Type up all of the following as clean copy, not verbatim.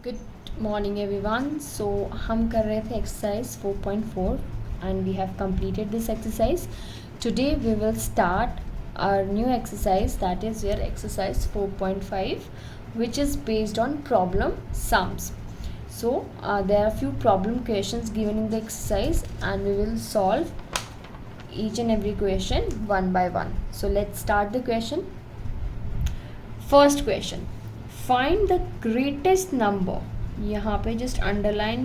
Good morning everyone. सो हम कर रहे थे exercise 4.4 and we have completed this exercise. Today we will start our new exercise, that is your exercise 4.5, which is based on problem sums. So there are few problem questions given in the exercise and we will solve each and every question one by one. So let's start the question. First question, find the greatest number. यहाँ पे just underline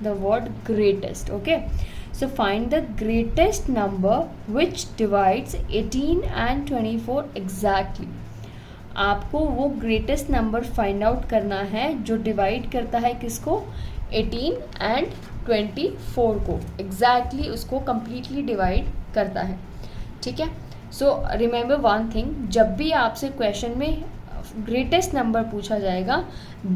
the word greatest. Okay, so find the greatest number which divides 18 and 24 exactly. आपको वो greatest number find out करना है जो divide करता है किसको, 18 and 24 को, exactly उसको completely divide करता है. ठीक है. So remember one thing, जब भी आपसे question में greatest number पूछा जाएगा,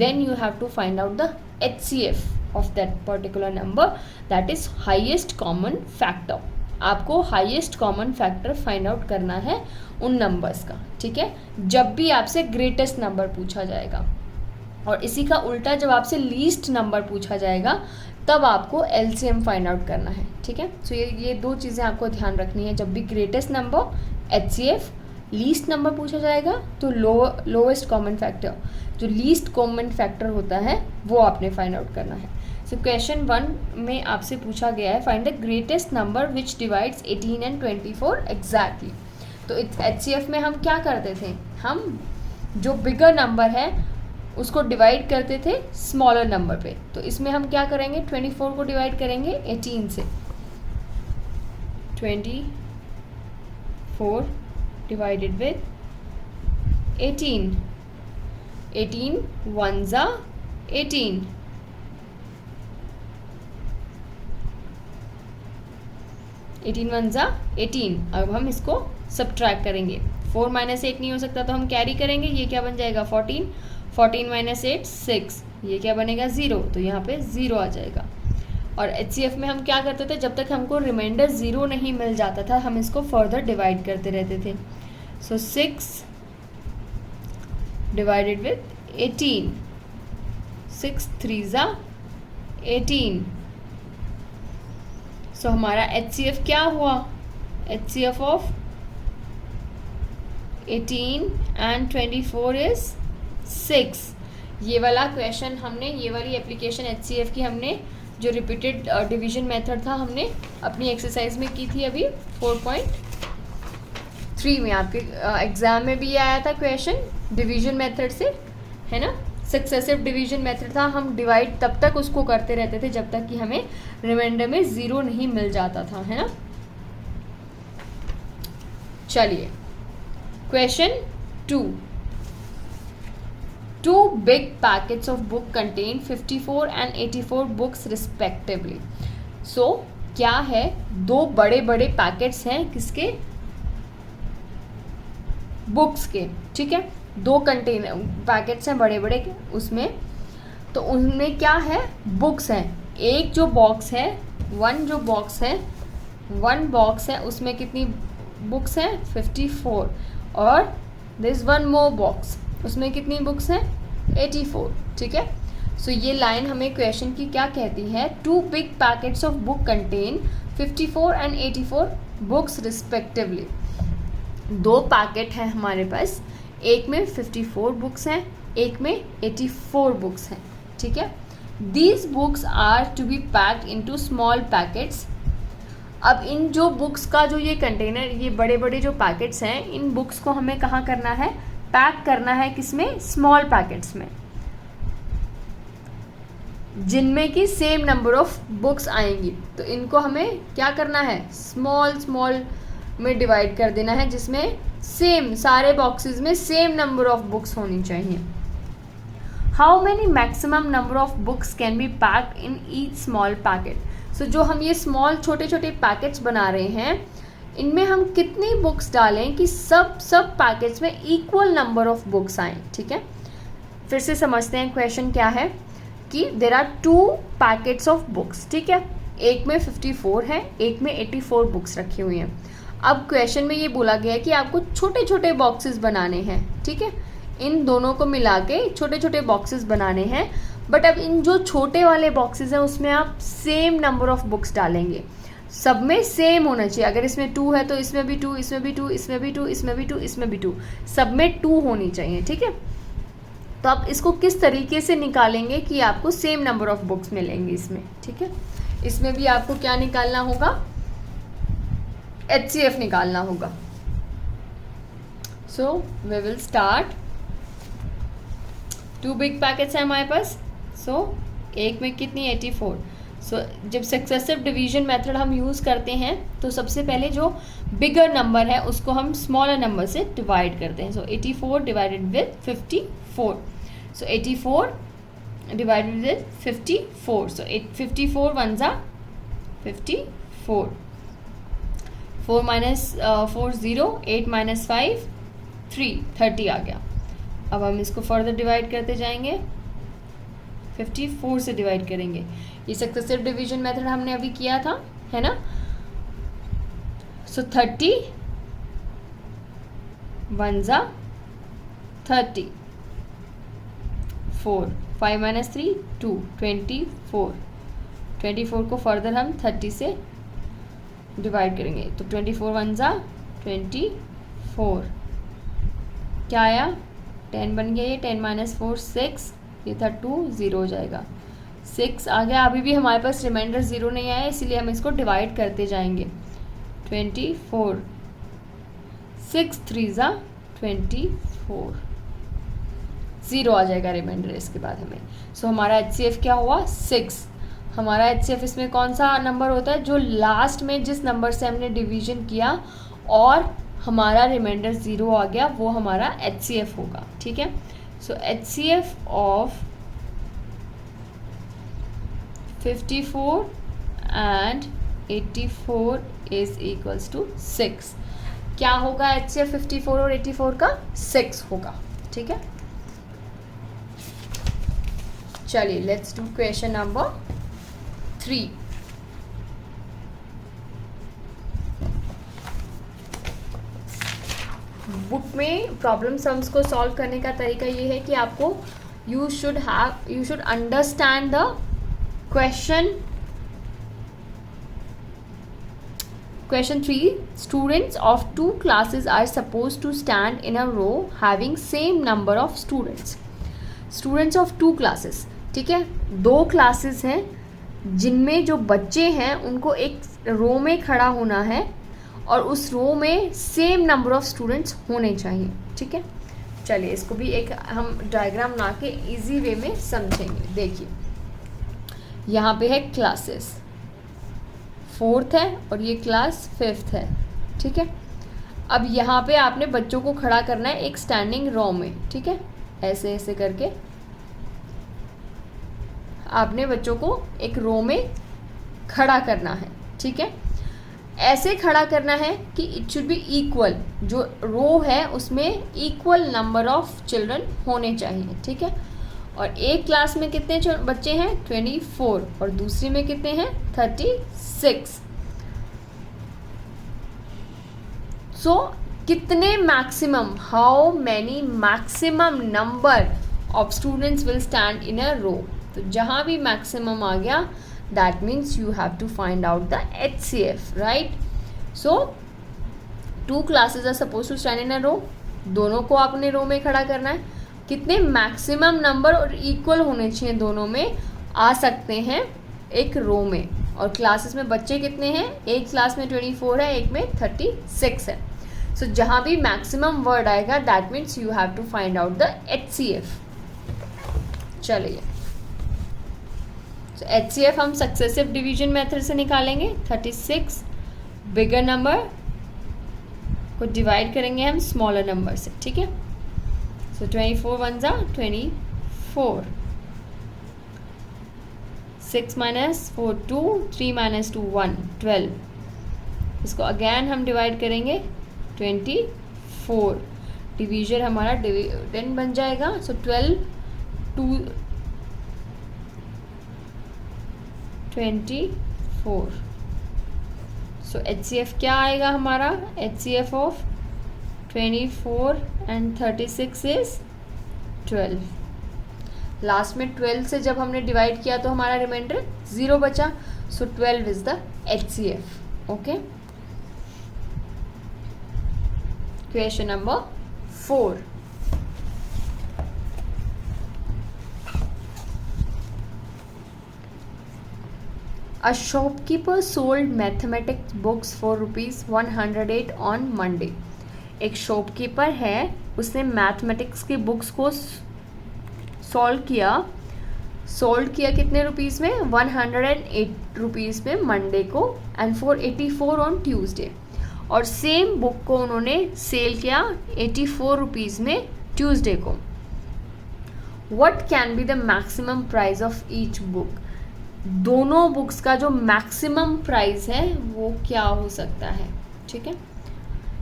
then you have to find out the HCF of that particular number, that is highest common factor. आपको highest common factor find out करना है उन numbers का. ठीक है, जब भी आपसे greatest number पूछा जाएगा. और इसी का उल्टा जब आपसे least number पूछा जाएगा तब आपको LCM फाइंड आउट करना है. ठीक है, सो ये दो चीज़ें आपको ध्यान रखनी है. जब भी greatest number HCF, least number पूछा जाएगा तो लोवेस्ट कॉमन फैक्टर, जो लीस्ट कॉमन फैक्टर होता है वो आपने फाइंड आउट करना है. सो क्वेश्चन 1 में आपसे पूछा गया है find the greatest number which divides 18 and 24 exactly. तो HCF में हम क्या करते थे, हम जो बिगर नंबर है उसको डिवाइड करते थे स्मॉलर नंबर पे. तो इसमें हम क्या करेंगे, 24 को डिवाइड करेंगे 18 से. 24 divided with 18. 18 ones are 18. 18 ones are 18. अब हम इसको सब्ट्रैक्ट करेंगे. 4 माइनस 8 नहीं हो सकता तो हम कैरी करेंगे. ये क्या बन जाएगा 14. 14 माइनस 8 6. ये क्या बनेगा 0. तो यहाँ पे 0 आ जाएगा. और HCF में हम क्या करते थे, जब तक हमको रिमाइंडर 0 नहीं मिल जाता था हम इसको फर्दर डिवाइड करते रहते थे. सो 6 डिवाइडेड विथ 18. 6 3s are 18. सो हमारा HCF क्या हुआ, HCF ऑफ 18 एंड 24 इज 6. ये वाला क्वेश्चन हमने, ये वाली एप्लीकेशन HCF की हमने जो रिपीटेड डिवीजन मेथड था हमने अपनी एक्सरसाइज में की थी अभी 4.3 में. आपके एग्जाम में भी आया था क्वेश्चन डिवीजन मेथड से, है ना. सक्सेसिव डिवीजन मेथड था. हम डिवाइड तब तक उसको करते रहते थे जब तक कि हमें रिमाइंडर में 0 नहीं मिल जाता था, है ना. चलिए question 2. Two big packets of book contain 54 and 84 books respectively. So क्या है, दो बड़े बड़े पैकेट्स हैं किसके, बुक्स के. ठीक है, दो कंटेनर पैकेट्स हैं बड़े बड़े उसमें. तो उनमें क्या है, बुक्स हैं. एक जो बॉक्स है, वन बॉक्स है उसमें कितनी बुक्स हैं 54. और दिस वन मोर बॉक्स, उसमें कितनी बुक्स हैं 84. ठीक है, सो ये लाइन हमें क्वेश्चन की क्या कहती है, 2 big packets of book contain 54 and 84 books respectively. दो पैकेट हैं हमारे पास, एक में 54 बुक्स हैं, एक में 84 बुक्स हैं. ठीक है, these books are to be packed into small packets. अब इन जो बुक्स का जो ये कंटेनर, ये बड़े बड़े जो पैकेट्स हैं, इन बुक्स को हमें कहाँ करना है, पैक करना है किसमें, स्मॉल पैकेट्स में, जिनमें कि सेम नंबर ऑफ बुक्स आएंगी. तो इनको हमें क्या करना है, स्मॉल में डिवाइड कर देना है, जिसमें सेम सारे बॉक्सेस में सेम नंबर ऑफ बुक्स होनी चाहिए. How many maximum number of books can be packed in each small packet. So जो हम ये स्मॉल छोटे छोटे पैकेट्स बना रहे हैं, इनमें हम कितनी बुक्स डालें कि सब पैकेट्स में इक्वल नंबर ऑफ बुक्स आएँ. ठीक है, फिर से समझते हैं क्वेश्चन क्या है कि there are 2 packets of books. ठीक है, एक में 54 है, एक में 84 बुक्स रखी हुई हैं. अब क्वेश्चन में ये बोला गया है कि आपको छोटे छोटे बॉक्सेस बनाने हैं. ठीक है, इन दोनों को मिला के छोटे छोटे बॉक्सेस बनाने हैं. बट अब इन जो छोटे वाले बॉक्सेस हैं उसमें आप सेम नंबर ऑफ बुक्स डालेंगे, सब में सेम होना चाहिए। अगर इसमें 2 है तो इसमें भी 2, इसमें भी 2, इसमें भी 2, इसमें भी 2, इसमें भी 2, सब में 2 होनी चाहिए, ठीक है। तो आप इसको किस तरीके से निकालेंगे कि आपको सेम नंबर ऑफ बुक्स मिलेंगे इसमें, ठीक है। इसमें भी आपको क्या निकालना होगा, HCF निकालना होगा। So we will start. 2 big packets हैं हमारे पास। सो एक में कितनी 84। सो जब सक्सेसिव डिवीजन मेथड हम यूज़ करते हैं तो सबसे पहले जो बिगर नंबर है उसको हम स्मॉलर नंबर से डिवाइड करते हैं। सो 84 divided with 54। So 84 divided with 54। So 54 one ज़ा 54। 4 माइनस 4 0, 8 माइनस 5 3, 30 आ गया। अब हम इसको फर्दर डिवाइड करते जाएंगे, 54 से डिवाइड करेंगे। ये सक्सेसिव डिवीजन मेथड हमने अभी किया था, है ना। सो 30 वन ज़ा 30, 4, 5 माइनस 3 2, 24। 24 को फर्दर हम 30 से डिवाइड करेंगे तो 24 वन ज़ा 24, क्या आया 10 बन गया। ये 10 माइनस 4 6, ये था 2, 0 हो जाएगा। 6 आ गया। अभी भी हमारे पास रिमाइंडर 0 नहीं आया, इसीलिए हम इसको डिवाइड करते जाएंगे। 24, 6 3 ज़ा 24, 0 आ जाएगा रिमाइंडर इसके बाद हमें। सो हमारा HCF क्या हुआ 6। हमारा HCF इसमें कौन सा नंबर होता है, जो लास्ट में जिस नंबर से हमने डिवीजन किया और हमारा रिमाइंडर 0 आ गया, वो हमारा HCF होगा, ठीक है। So HCF of 54 and 84 is equals to 6। क्या होगा HCF 54 और 84 का 6 होगा, ठीक है। चलिए let's do question number 3। Book में प्रॉब्लम सम्स को सॉल्व करने का तरीका ये है कि आपको you should understand the question. Question 3. Students of 2 classes are supposed to stand in a row having same number of students. Students of 2 classes, ठीक है, 2 क्लासेस हैं जिनमें जो बच्चे हैं उनको एक रो में खड़ा होना है और उस रो में सेम नंबर ऑफ स्टूडेंट्स होने चाहिए, ठीक है। चलिए इसको भी एक हम डायग्राम बना के ईजी वे में समझेंगे। देखिए यहाँ पे है क्लासेस, 4th है और ये क्लास 5th है, ठीक है। अब यहाँ पे आपने बच्चों को खड़ा करना है एक स्टैंडिंग रो में, ठीक है। ऐसे ऐसे करके आपने बच्चों को एक रो में खड़ा करना है, ठीक है। ऐसे खड़ा करना है कि इट शुड बी इक्वल, जो रो है उसमें इक्वल नंबर ऑफ चिल्ड्रन होने चाहिए, ठीक है। और एक क्लास में कितने बच्चे हैं 24 और दूसरी में कितने हैं 36। सो कितने maximum, how many maximum number of students will stand in a row. तो जहाँ भी मैक्सिमम आ गया that means you have to find out the HCF, right. So 2 classes are suppose to stand in a row, दोनों को आपने रो में खड़ा करना है। कितने मैक्सिमम नंबर और इक्वल होने चाहिए दोनों में आ सकते हैं एक रो में। और क्लासेस में बच्चे कितने हैं, एक क्लास में 24 है, एक में 36 है। सो जहाँ भी मैक्सिमम वर्ड आएगा that means you have to find out the HCF। चलिए तो HCF हम सक्सेसिव डिवीजन मेथड से निकालेंगे। 36 बिगर नंबर को डिवाइड करेंगे हम स्मॉलर नंबर से, ठीक है। So 24 वन ज़ा 24, 6 माइनस 4 2, 3 माइनस 2 1, 12। इसको अगेन हम डिवाइड करेंगे 24, डिवीजन हमारा डिविडेंड बन जाएगा। सो 12 2 24। सो HCF क्या आएगा हमारा, HCF of 24 and 36 is 12। Last में 12 से जब हमने डिवाइड किया तो हमारा रिमाइंडर 0 बचा. सो 12 is the HCF. Okay. Question number 4. A shopkeeper sold mathematics books for ₹108 on Monday. एक शॉपकीपर है, उसने मैथमेटिक्स की बुक्स को सोल्ड किया कितने रुपीस में? 108 रुपीस में मंडे को, एंड 484 ऑन ट्यूसडे. और सेम बुक को उन्होंने सेल किया 84 रुपीस में ट्यूसडे को. What can be the maximum price of each book? दोनों बुक्स का जो मैक्सिमम प्राइस है वो क्या हो सकता है? ठीक है.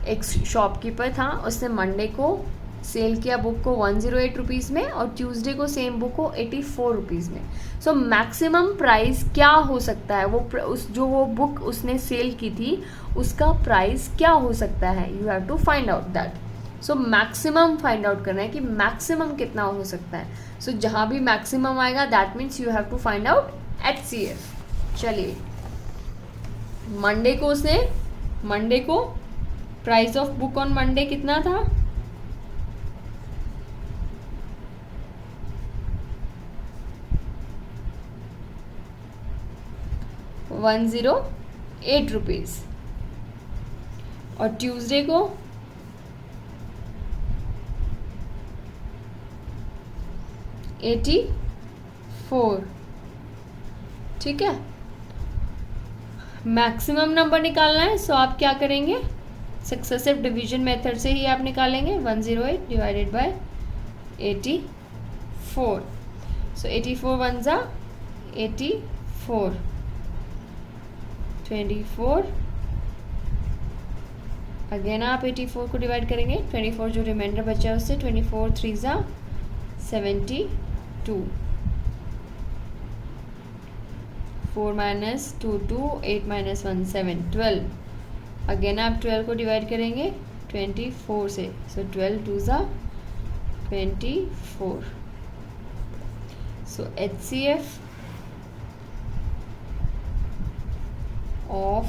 एक शॉपकीपर था, उसने मंडे को सेल किया बुक को 108 रुपीज़ में और ट्यूसडे को सेम बुक को 84 रुपीज़ में. सो मैक्सिमम प्राइस क्या हो सकता है? वो बुक उसने सेल की थी उसका प्राइस क्या हो सकता है? You have to find out that. So maximum find out करना है कि मैक्सिमम कितना हो सकता है. सो जहाँ भी मैक्सिमम आएगा that means you have to find out HCF. चलिए, मंडे को price of book on Monday कितना था? 108 रुपीज़. और ट्यूसडे को 84. ठीक है. मैक्सिमम नंबर निकालना है. सो आप क्या करेंगे? सक्सेसिव डिवीजन मेथड से ही आप निकालेंगे. 108 डिवाइडेड बाय 84. सो 84 वन जा 84. 24. अगेन आप 84 को डिवाइड करेंगे. 24 जो रिमाइंडर बचा है उससे 24 3 जा 72. 4 minus 2 2, 8 minus 1 7, 12. अगेन आप 12 को डिवाइड करेंगे 24 से. सो 12 2 ज़ा 24. सो HCF of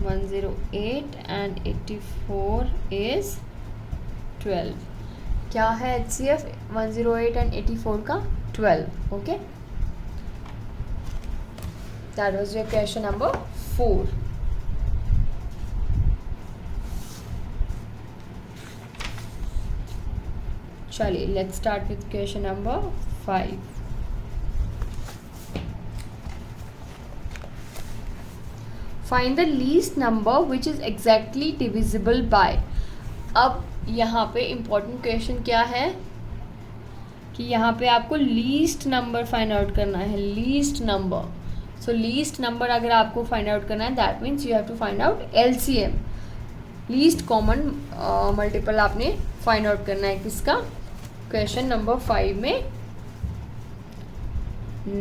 108 and 84 is 12. क्या है HCF 108 and 84 का? 12. Okay. That was your question number 4. चलिए, let's start with question number 5. Find the least number which is exactly divisible by. अब यहाँ पे important question क्या है कि यहाँ पे आपको least number find out करना है. least number. So least number अगर आपको find out करना है that means you have to find out LCM. least common multiple आपने find out करना है किसका? question number 5 में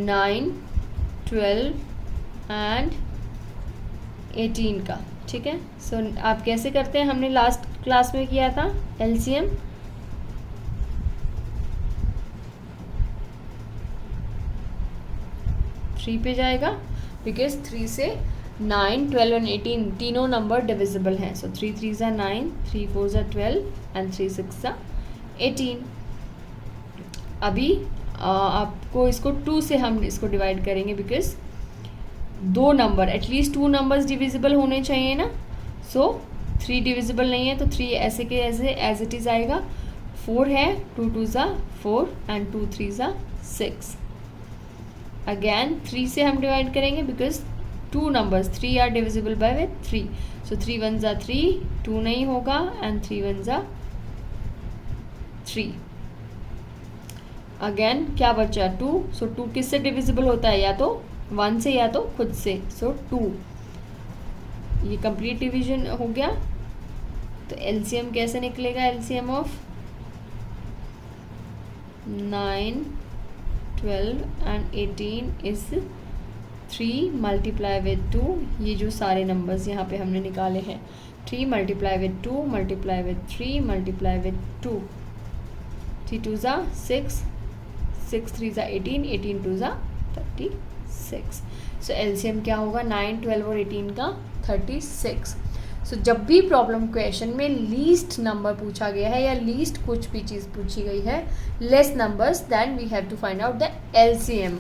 9, 12 and 18 का. ठीक है. सो आप कैसे करते हैं? हमने लास्ट क्लास में किया था LCM. थ्री पे जाएगा बिकॉज 3 से 9, 12 और 18 तीनों नंबर डिविजिबल हैं. सो 3 3 ज़ा 9, 3 4 ज़ा 12 एंड 3 6 ज़ा 18. अभी आपको इसको 2 से हम इसको डिवाइड करेंगे बिकॉज दो नंबर एटलीस्ट 2 नंबर्स डिविजिबल होने चाहिए ना. सो 3 डिविजिबल नहीं है तो 3 ऐसे के ऐसे एज इट इज़ आएगा. 4 है, 2 2 ज़ा 4 एंड 2 3 ज़ा 6. अगैन 3 से हम डिवाइड करेंगे because 2 numbers 3 are divisible by with 3. सो 3 1 ज़ा 3, 2 नहीं होगा एंड 3 1 ज़ा 3. अगेन क्या बचा? 2. सो 2 किससे डिविजिबल होता है? या तो 1 से या तो खुद से. सो 2. ये कंप्लीट डिवीजन हो गया. तो LCM कैसे निकलेगा? LCM of 9, 12 and 18 is 3 multiply with 2. ये जो सारे नंबर्स यहाँ पे हमने निकाले हैं 3 multiply with 2 multiply with 3 multiply with 2. 3 2 ज़ा 6, 6 3 ज़ा 18, 18 2 ज़ा 36. सो एलसीएम क्या होगा 9, 12 और 18 का 36. सो जब भी प्रॉब्लम क्वेश्चन में लीस्ट नंबर पूछा गया है या लीस्ट कुछ भी चीज़ पूछी गई है, less numbers, then we have to find out the LCM.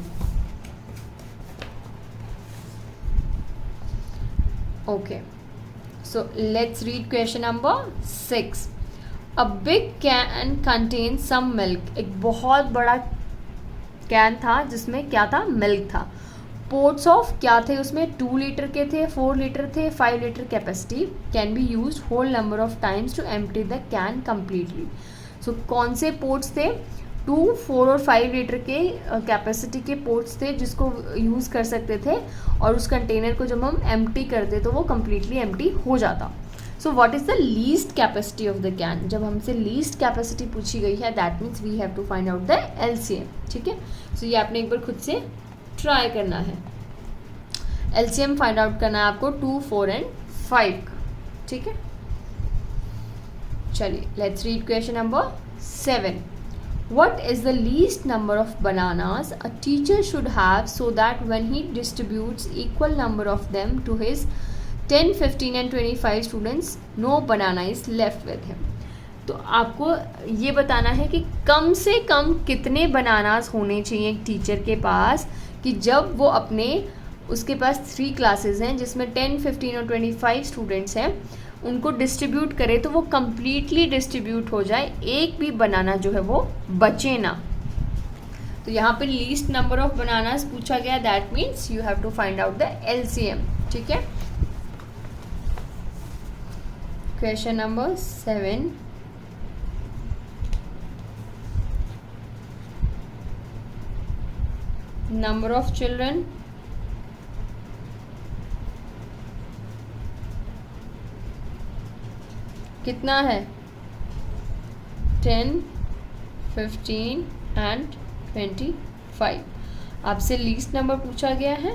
Okay, so let's read question number 6. A big can contains some milk. एक बहुत बड़ा कैन था जिसमें क्या था, मिल्क था. पोर्ट्स ऑफ क्या थे उसमें, 2 लीटर के थे, 4 लीटर थे, 5 litre capacity. Can be use whole number of times to empty the can completely. So कौन से पोर्ट्स थे, 2, 4 और 5 लीटर के कैपेसिटी के पोर्ट्स थे जिसको यूज़ कर सकते थे, और उस कंटेनर को जब हम एम्प्टी करते तो वो कम्प्लीटली एम्प्टी हो जाता. So what is the least capacity of the can. जब हमसे लीस्ट कैपेसिटी पूछी गई है, that means we have to find out the LCM. ठीक है, सो ये आपने एक बार खुद से ट्राई करना है. एलसीएम फाइंड आउट करना है आपको 2, 4 एंड 5 का. ठीक है, चलिए let's read question number 7. What is the least number of bananas a teacher should have so that when he distributes equal number of them to his 10, 15 and 25 students, no banana is left with him. तो आपको ये बताना है कि कम से कम कितने bananas होने चाहिए एक टीचर के पास कि जब वो अपने, उसके पास 3 क्लासेस हैं जिसमें 10, 15 और 25 स्टूडेंट्स हैं, उनको डिस्ट्रीब्यूट करे तो वो कम्प्लीटली डिस्ट्रीब्यूट हो जाए, एक भी बनाना जो है वो बचे ना. तो यहाँ पे लीस्ट नंबर ऑफ बनानास पूछा गया, that means you have to find out the LCM. ठीक है, question number 7. Number of children, कितना है, 10, 15 एंड 25. आपसे लीस्ट नंबर पूछा गया है.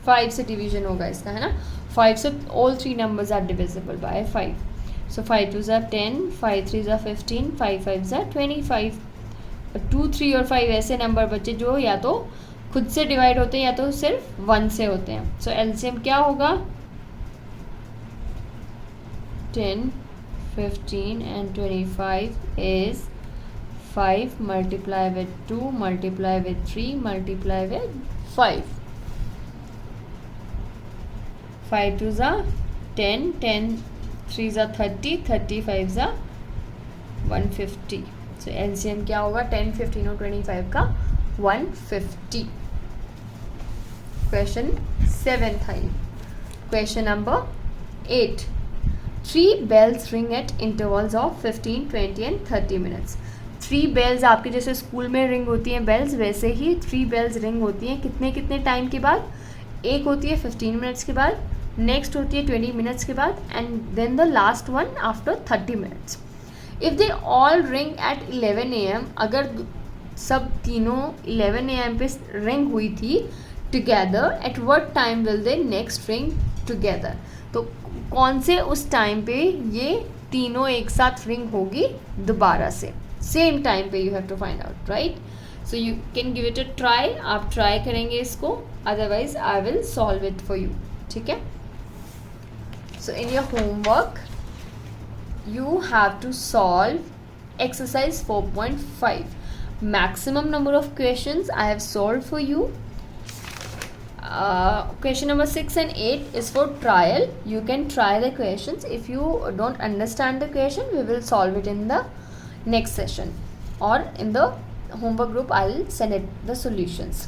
फाइव से डिवीजन होगा इसका, है ना. 5 से all 3 numbers are divisible by 5. सो 5 2 ज़ा 10, 5 3 ज़ा 15, 5 5 ज़ा 25. 2, 3 और 5 ऐसे नंबर बचे जो या तो खुद से डिवाइड होते हैं या तो सिर्फ 1 से होते हैं. सो एलसीएम क्या होगा, 10, 15 and 25 is 5 multiply with 2 multiply with 3 multiply with 5. 5 2 ज़ा 10, 10 3 ज़ा 30, 30 5 ज़ा 150. सो एलसीएम क्या होगा, 10, 15 और 25 का 150. क्वेश्चन 7 था ये. Question number 8. 3 bells ring at intervals of 15, 20 and 30 minutes. 3 bells आपके जैसे स्कूल में रिंग होती हैं बेल्स, वैसे ही 3 bells रिंग होती हैं कितने कितने टाइम के बाद. एक होती है 15 मिनट्स के बाद, नेक्स्ट होती है 20 मिनट्स के बाद, and then the last one after 30 minutes. If they all ring at 11 AM, अगर सब तीनों 11 AM पे रिंग हुई थी together, at what time will they next ring together. तो कौन से उस टाइम पे ये तीनों एक साथ रिंग होगी दोबारा से, सेम टाइम पे. You have to find out, right. So you can give it a try. आप ट्राई करेंगे इसको, otherwise I will solve it for you. ठीक है, so in your homework you have to solve exercise 4.5. maximum number of questions I have solved for you. Question number 6 and 8 is for trial. You can try the questions. If you don't understand the question, we will solve it in the next session, or in the homework group I'll send it the solutions,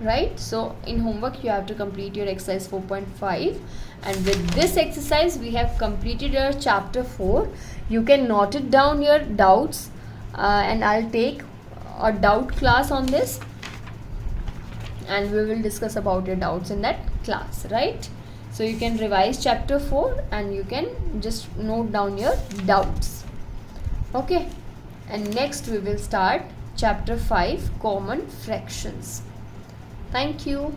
right. So in homework you have to complete your exercise 4.5, and with this exercise we have completed your chapter 4. You can note it down your doubts, and I'll take a doubt class on this, and we will discuss about your doubts in that class, right. So you can revise chapter 4 and you can just note down your doubts, okay. And next we will start chapter 5, common fractions. Thank you.